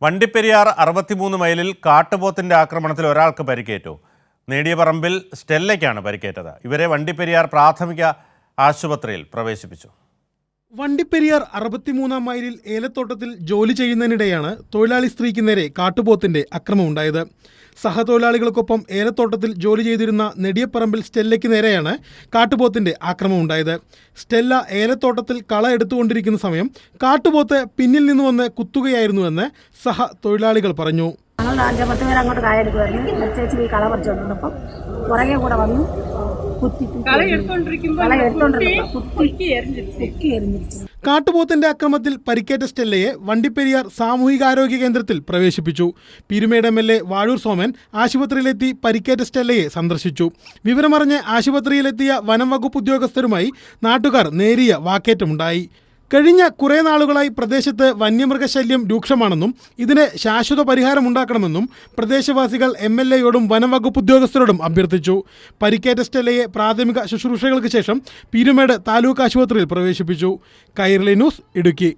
വണ്ടിപ്പെരിയാർ 63 മൈലിൽ കാട്ടുപോത്തിന്റെ ആക്രമണത്തിൽ ഒരാൾക്ക് പരിക്കേറ്റു. നേടിയപറമ്പിൽ സ്റ്റെല്ലയ്ക്കാണ് പരിക്കേറ്റത്. ഇവരെ വണ്ടിപ്പെരിയാർ പ്രാഥമിക ആശുപത്രിയിൽ പ്രവേശിപ്പിച്ചു. വണ്ടിപ്പെരിയാർ 63 മൈലിൽ ഏലത്തോട്ടത്തിൽ ജോലി ചെയ്യുന്നതിനിടെയാണ് തൊഴിലാളി സ്ത്രീക്ക് നേരെ കാട്ടുപോത്തിന്റെ ആക്രമണമുണ്ടായത്. സഹതൊഴിലാളികൾക്കൊപ്പം ഏലത്തോട്ടത്തിൽ ജോലി ചെയ്തിരുന്ന നെടിയപ്പറമ്പിൽ സ്റ്റെല്ലയ്ക്ക് നേരെയാണ് കാട്ടുപോത്തിന്റെ ആക്രമണമുണ്ടായത്. സ്റ്റെല്ല ഏലത്തോട്ടത്തിൽ കള എടുത്തുകൊണ്ടിരിക്കുന്ന സമയം കാട്ടുപോത്ത് പിന്നിൽ നിന്ന് വന്ന് കുത്തുകയായിരുന്നുവെന്ന് സഹതൊഴിലാളികൾ പറഞ്ഞു. ഞങ്ങൾ 5-10 പേര് അങ്ങോട്ട് കായെടുക്കുമായിരുന്നു. ചേച്ചി ഈ കള പറിച്ചുകൊണ്ടിരുന്നപ്പം പുറകെ കൂടെ വന്നു കാട്ടുപോത്തിന്റെ ആക്രമണത്തിൽ പരിക്കേറ്റ സ്റ്റെല്ലയെ വണ്ടിപ്പെരിയാർ സാമൂഹികാരോഗ്യ കേന്ദ്രത്തിൽ പ്രവേശിപ്പിച്ചു. പീരുമേട് MLA വാഴൂർ സോമൻ ആശുപത്രിയിലെത്തി പരിക്കേറ്റ സ്റ്റെല്ലയെ സന്ദർശിച്ചു. വിവരമറിഞ്ഞ് ആശുപത്രിയിലെത്തിയ വനം വകുപ്പ് ഉദ്യോഗസ്ഥരുമായി നാട്ടുകാർ നേരിയ വാക്കേറ്റമുണ്ടായി. കഴിഞ്ഞ കുറേ നാളുകളായി പ്രദേശത്ത് വന്യമൃഗശല്യം രൂക്ഷമാണെന്നും ഇതിന് ശാശ്വത പരിഹാരമുണ്ടാക്കണമെന്നും പ്രദേശവാസികൾ MLAയോടും വനം വകുപ്പ് ഉദ്യോഗസ്ഥരോടും അഭ്യർത്ഥിച്ചു. പരിക്കേറ്റ സ്റ്റെല്ലയെ പ്രാഥമിക ശുശ്രൂഷകൾക്ക് ശേഷം പീരുമേട് താലൂക്ക് ആശുപത്രിയിൽ പ്രവേശിപ്പിച്ചു. കൈരളി ന്യൂസ്, ഇടുക്കി.